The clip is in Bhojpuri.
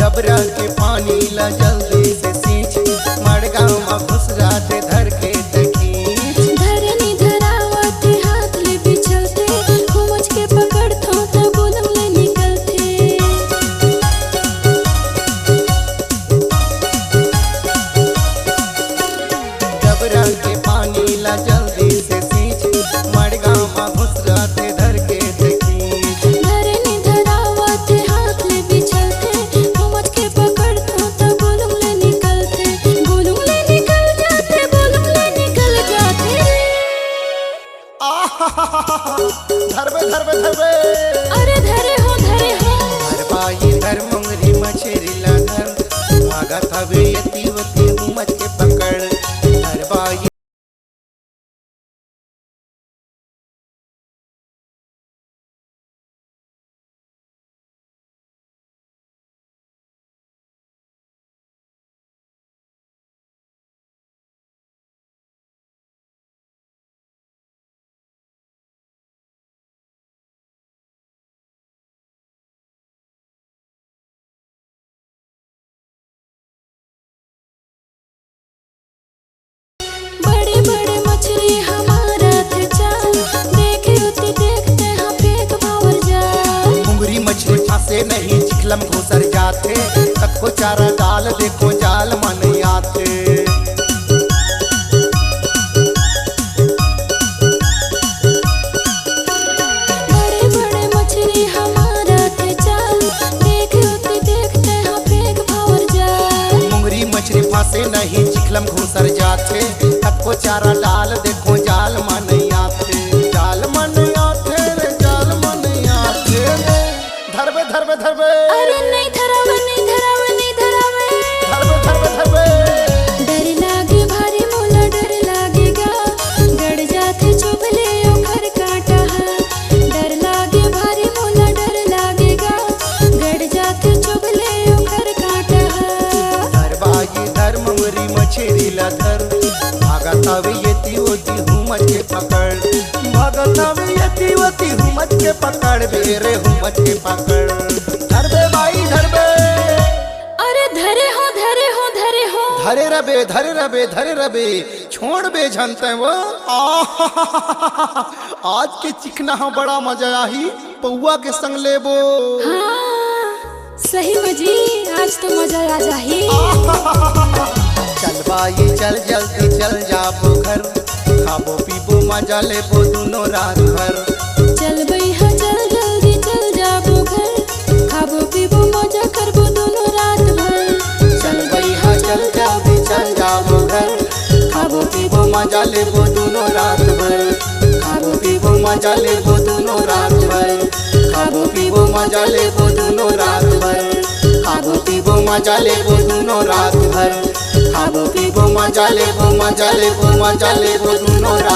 डबरा के पानी ला जल्दी से सींच, मड़गांव में घुसराते धर के खींच। धरनी धरावते हाथ ले बिछलते, घुमच के पकड़तो त बोलम ले निकलते। डबरा के पानी ला जल्दी से सींच, मड़गांव में घुसराते धर के खींच। धरनी धरावते हाथ ले बिछलते, घुमच के पकड़तो त बोलम ले निकलते। बोलम ले निकल जाते, बोलम ले निकल जाते। धरबे धरबे धरबे अरे धरे हो धरे हो। धरबाई धर मंगरी मछेरी ला धर, भागत हवे यतीवती घुमच के पकड़। धरबाई बड़े बड़े मछली हमारा थे चाल, देखे उती देखते हाँ फेंक भावर जाल। मुंगरी मछली फंसे नहीं चिखलम घुसर जाते, तक्को चारा डाल देखो जाल मन आते। बड़े बड़े मछली हमारा थे चाल, देखे उती देखते हाँ फेंक भावर जाल। मुंगरी मछली फंसे नहीं चिखलम घुसर जाते, तक्को चारा डाल देखो जाल मन आते। जाल मन आते रे जाल मन आते रे। धरबे धरबे धरबे अरे नहीं धरावे नहीं धरावे नहीं धरावे। धरबे धरबे धरबे डर लागे भारी मोला डर लागेगा, गड़ जाते चुभले ओखर काटा है। डर लागे भारी मोला डर लागेगा, गड़ जाते चुभले ओखर काटा है। धरबाई धर मुंगरी मछेरी ला धर, भागत हवे यतीवती घुमच के पकड़। भागत हवे यतीवती घुमच के पकड़, बेरे घुमच के पकड़। धरबे बाई धरबे अरे धरे हो धरे हो धरे हो। धरे रबे धरे रबे धरे रबे, छोड़ बे झनते वो। आज के चिकना हाँ बड़ा मजा आही, पौआ के संग लेबो। हाँ सही मजी, आज तो मजा आ जाही। चल बाई चल जल्दी चल जाबो घर, खाबो पीबो मजा लेबो दोनों रात भर। चल भैया चल जल्दी चल जाबो घर, खाबो पीबो मजा करबो दोनों रात भर। चल भैया चल जल्दी चल जाबो घर, खाबो पीबो मजा लेबो दोनों रात भर। खाबो पीबो मजा लेबो दोनों रात भर। खाबो पीबो मजा लेबो दोनों रात भर। खाबो पीबो मजा लेबो दोनों रात भर। खाबो पीबो मजा लेबो दोनों रात